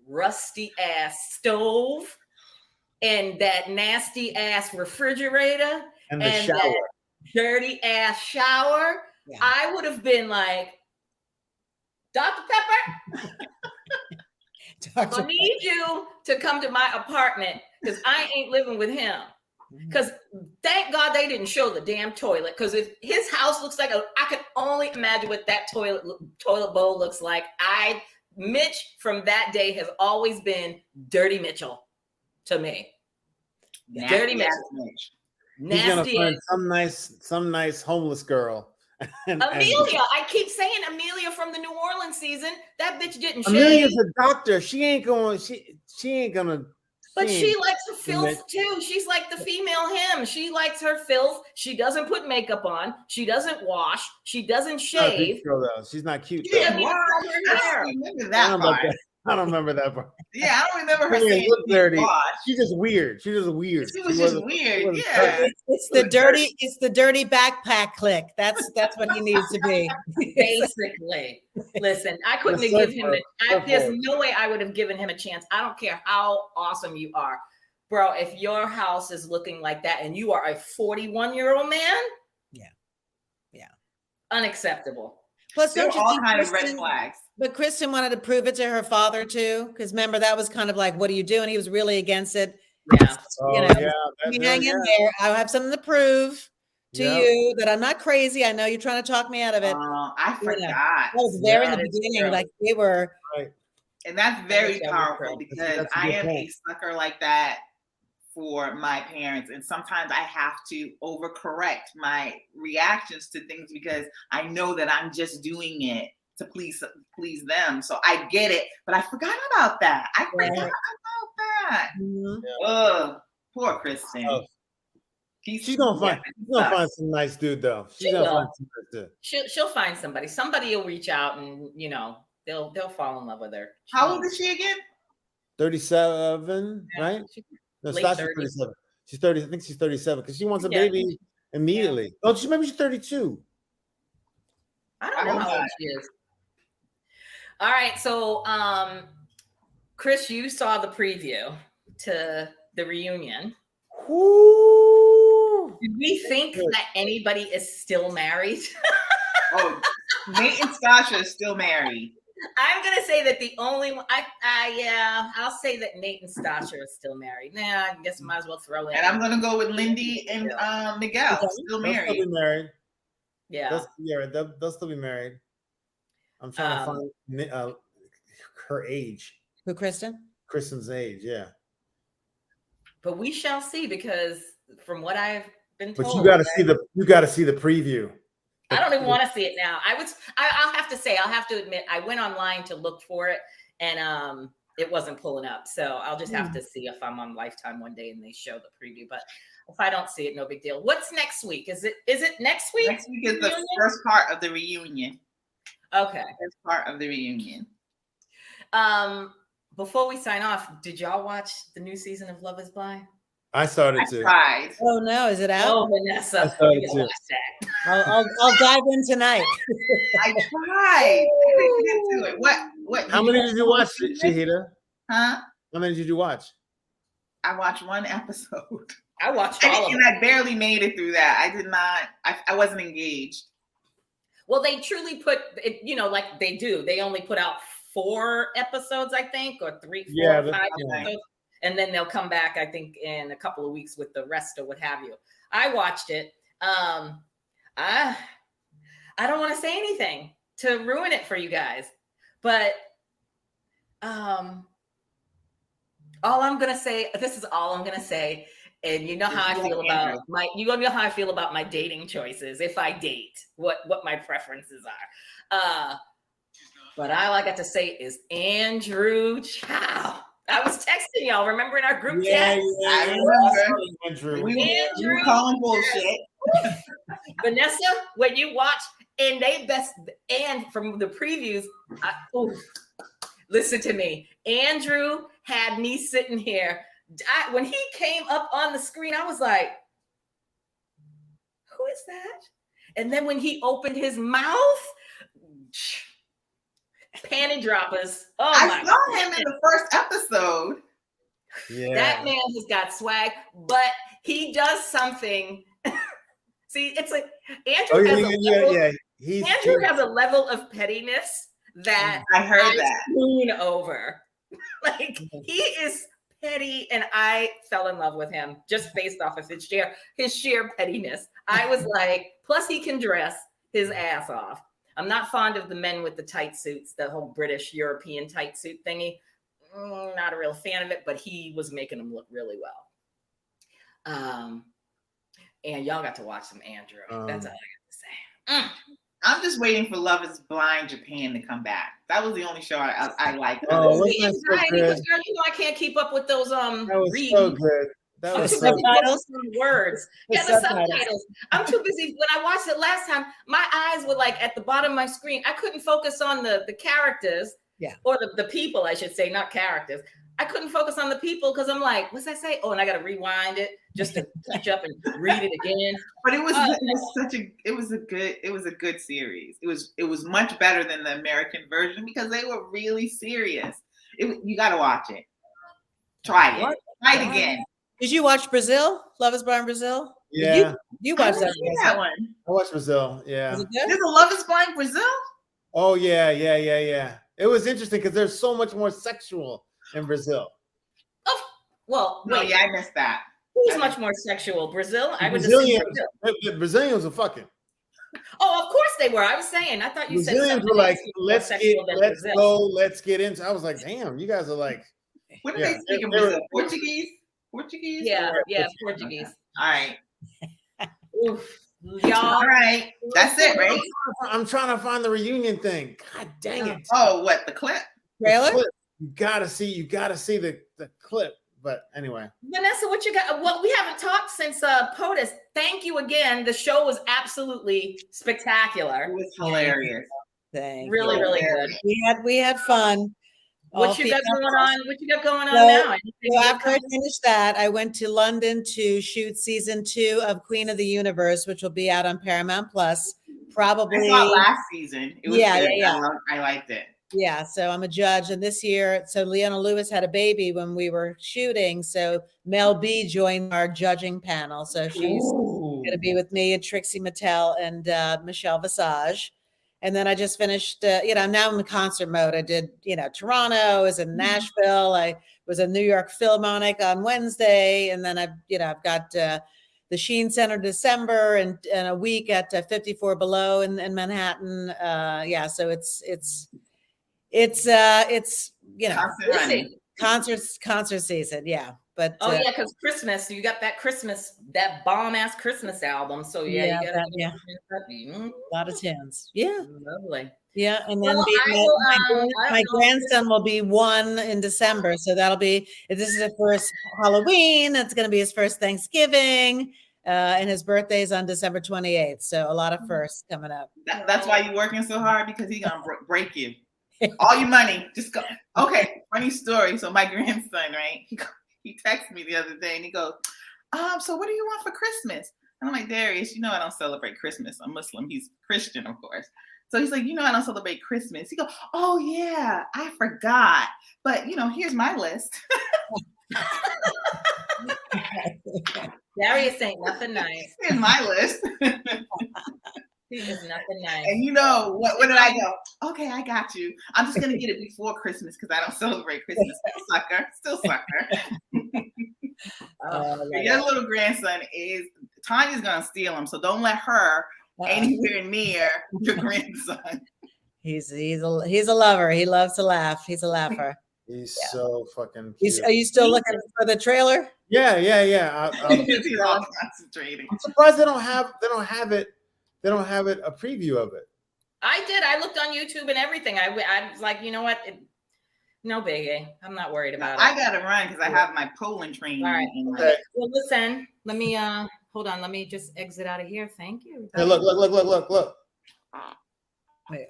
rusty ass stove and that nasty ass refrigerator and the shower. That dirty ass shower. Yeah. I would have been like, Dr. Pepper, I need you to come to my apartment because I ain't living with him. Because thank God they didn't show the damn toilet. Because if his house looks like I could only imagine what that toilet bowl looks like. Mitch from that day has always been Dirty Mitchell to me. Nasty Dirty Mitchell. He's gonna find some nice homeless girl. Amelia, I keep saying Amelia from the New Orleans season. That bitch didn't shave. Amelia's a doctor. She ain't gonna. But she likes her filth too. She's like the female him. She likes her filth. She doesn't put makeup on. She doesn't wash. She doesn't shave. She's not cute. I don't remember that part. I don't remember that part. Yeah, I don't remember her saying dirty. She's just weird. She was just weird. Yeah. It's the dirty backpack click. That's what he needs to be. Basically. Listen, I couldn't have given him there's no way I would have given him a chance. I don't care how awesome you are. Bro, if your house is looking like that and you are a 41-year-old man, yeah. Unacceptable. Plus, there are all kinds of red flags. But Kristen wanted to prove it to her father too, because remember that was kind of like, "What are you doing?" He was really against it. Yeah, hang in there. I have something to prove to you that I'm not crazy. I know you're trying to talk me out of it. I forgot. I was there in the beginning, true. Like they were. Right. And that's very powerful because I am a sucker like that for my parents, and sometimes I have to overcorrect my reactions to things because I know that I'm just doing it to please them. So I get it, but I forgot about that. Mm-hmm. Poor Kristen. She's gonna find some nice dude though. She'll find somebody. Somebody will reach out and they'll fall in love with her. How old is she again? 37, right? No, Stasha's 37. She's 30. I think she's 37 because she wants a baby immediately. Yeah. Oh, maybe she's 32. I don't know how old she is. All right, so Chris, you saw the preview to the reunion. Ooh. Did we think that anybody is still married? Oh, Nate and Stasha is still married. I'm gonna say that the only one. I'll say that Nate and Stasha are still married. I guess I might as well throw in. And I'm gonna go with Lindy and Miguel, still married. They'll still be married. Yeah, they'll still be married. I'm trying to find her age. Who, Kristen? Kristen's age, yeah. But we shall see because from what I've been told, but you got to see the preview. I don't even want to see it now. I'll have to admit, I went online to look for it and it wasn't pulling up. So I'll just have to see if I'm on Lifetime one day and they show the preview. But if I don't see it, no big deal. What's next week? Is it next week? Next week is the first part of the reunion. Okay. First part of the reunion. Before we sign off, did y'all watch the new season of Love is Blind? I started to. Tried. Oh no, is it out? Oh, Vanessa, I started to. Watch that. I'll dive in tonight. I tried. I couldn't get to it. What? How many did you watch, Shahida? Huh? How many did you watch? I watched one episode. I watched all of it. And I barely made it through that. I did not. I wasn't engaged. Well, they truly put it, like they do. They only put out 4 episodes, I think, or 3, 4, 5 episodes. And then they'll come back, I think, in a couple of weeks with the rest of what have you. I watched it. I don't want to say anything to ruin it for you guys, but all I'm going to say, this is all I'm going to say, And you know how I feel about my dating choices. If I date, what my preferences are. But all I got to say is Andrew Chow. I was texting y'all. Remember in our group text? I remember. Andrew. We were calling bullshit. Vanessa, when you watch, and from the previews, listen to me. Andrew had me sitting here. When he came up on the screen, I was like, who is that? And then when he opened his mouth, panty droppers. I saw him in the first episode. Yeah. That man has got swag, but he does something. See, it's like Andrew has a level of pettiness that I heard that. Swoon over. Like he is petty, and I fell in love with him just based off of his sheer pettiness. I was like, plus he can dress his ass off. I'm not fond of the men with the tight suits, the whole British European tight suit thingy. Not a real fan of it, but he was making them look really well. And y'all got to watch some Andrew. That's all I got to say. I'm just waiting for Love is Blind Japan to come back. That was the only show I liked. Oh, you know I can't keep up with those that was so good. That was subtitles. Words. Yeah, the subtitles. I'm too busy. When I watched it last time, my eyes were like at the bottom of my screen. I couldn't focus on the characters. Yeah. Or the people, I should say, not characters. I couldn't focus on the people because I'm like, what's that say? Oh, and I got to rewind it just to catch up and read it again. But it was a good series. It was much better than the American version because they were really serious. You got to watch it. Try it. Try it again. Did you watch Brazil? Love is Blind Brazil? Yeah. You watched that one. I watched Brazil. Yeah. There's a Love is Blind Brazil? Oh, yeah. It was interesting because there's so much more sexual in Brazil. Oh, well, wait. I missed that. Who's much more sexual? Brazil? I would Brazilians. Brazilians were fucking. Oh, of course they were. I was saying. I thought you said Brazilians were like, let's get into. I was like, damn, you guys are like. What do they speak in Brazil? Portuguese? Yeah, Portuguese. All right. Oof. Y'all. All right. That's it, right? I'm trying to find the reunion thing. God dang it. Oh, what? The clip? Trailer? You gotta see the clip. But anyway. Vanessa, what you got? Well, we haven't talked since POTUS. Thank you again. The show was absolutely spectacular. It was hilarious. Really good. We had fun. What you got going on now? So after I finished that, I went to London to shoot season 2 of Queen of the Universe, which will be out on Paramount Plus. Probably. I saw last season. It was good. Yeah. I liked it. Yeah, so I'm a judge, and this year, so Leona Lewis had a baby when we were shooting, so Mel B joined our judging panel, so she's going to be with me and Trixie Mattel and Michelle Visage. And then I just finished, now I'm in concert mode. I did, Toronto, I was in Nashville, I was in New York Philharmonic on Wednesday, and then I've got the Sheen Center December and a week at 54 Below in Manhattan. So it's concert season. Yeah. But because Christmas, you got that bomb ass Christmas album. So you got a lot of tunes. Yeah. Lovely. Yeah. And then my grandson will be 1 in December. So this is his first Halloween. It's going to be his first Thanksgiving. And his birthday is on December 28th. So a lot of firsts coming up. That's why you're working so hard, because he's going to break you. All your money, just go. Okay, funny story. So my grandson, right? He texted me the other day and he goes, so what do you want for Christmas? And I'm like, Darius, I don't celebrate Christmas. I'm Muslim. He's Christian, of course. So he's like, I don't celebrate Christmas. He goes, oh yeah, I forgot. But here's my list. Darius ain't nothing nice. Here's my list. He is nothing nice. And what did I go? Okay, I got you. I'm just gonna get it before Christmas because I don't celebrate Christmas. Still sucker. Your little grandson Tanya's gonna steal him, so don't let her anywhere near your grandson. He's a lover. He loves to laugh. He's a laugher. He's so fucking Are cute. you still looking for the trailer? Yeah. He's all concentrating. I'm surprised they don't have it a preview of it. I did. I looked on YouTube and everything. I was like, you know what? No biggie. I'm not worried about it. I gotta run because I have my Poland training. All right. Okay. Well, listen. Let me hold on. Let me just exit out of here. Thank you. Hey, look. Wait.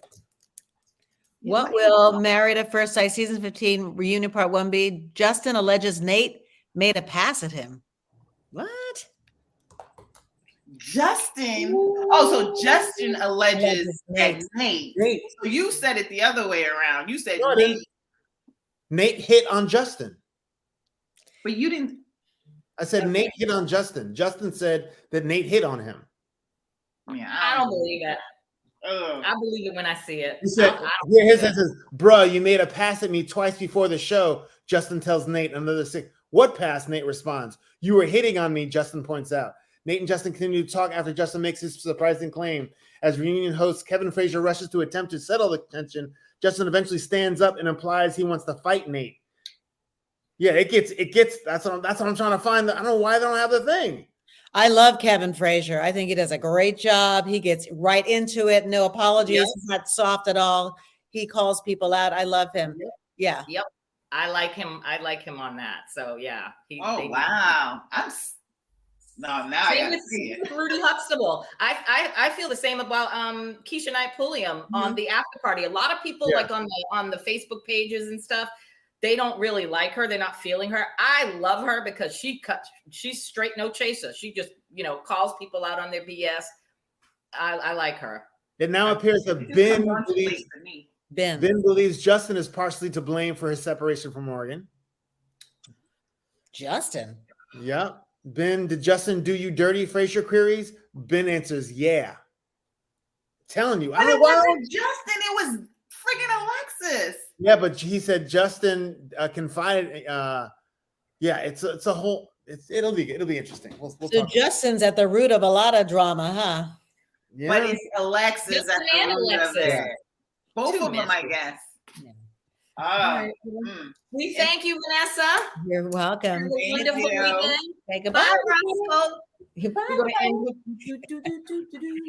What will Married at First Sight season 15 reunion part 1 be? Justin alleges Nate made a pass at him. What? Justin. Oh, so Justin alleges Nate. So you said it the other way around. You said Nate hit on Justin. But you didn't. I said Nate hit on Justin. Justin said that Nate hit on him. Yeah, I don't believe it. I believe it when I see it. He said, his says, bruh, you made a pass at me twice before the show. Justin tells Nate another 6. What pass? Nate responds. You were hitting on me, Justin points out. Nate and Justin continue to talk after Justin makes his surprising claim. As reunion host Kevin Frazier rushes to attempt to settle the tension, Justin eventually stands up and implies he wants to fight Nate. Yeah, it gets. That's what I'm trying to find. I don't know why they don't have the thing. I love Kevin Frazier. I think he does a great job. He gets right into it. No apologies. Yep. He's not soft at all. He calls people out. I love him. Yep. Yeah. Yep. I like him on that. So yeah. Wow. Now same with Rudy Huxtable. I feel the same about Keisha Knight Pulliam on the after party. A lot of people like on the Facebook pages and stuff, they don't really like her. They're not feeling her. I love her because she's straight, no chaser. She just, calls people out on their BS. I like her. It now appears that Ben believes Justin is partially to blame for his separation from Morgan. Justin? Yeah. Ben, did Justin do you dirty, Frazier queries? Ben answers, yeah. Telling you. But it wasn't Justin. It was freaking Alexis. Yeah, but he said Justin confided. It's a whole. It'll be interesting. We'll so Justin's at the root of a lot of drama, huh? Yeah. But it's Alexis at the root of it. Both of them, I guess. Yeah. Right. We thank you, Vanessa. You're welcome. Have a wonderful weekend. Say goodbye. Bye, Roscoe. Goodbye. We're going to end with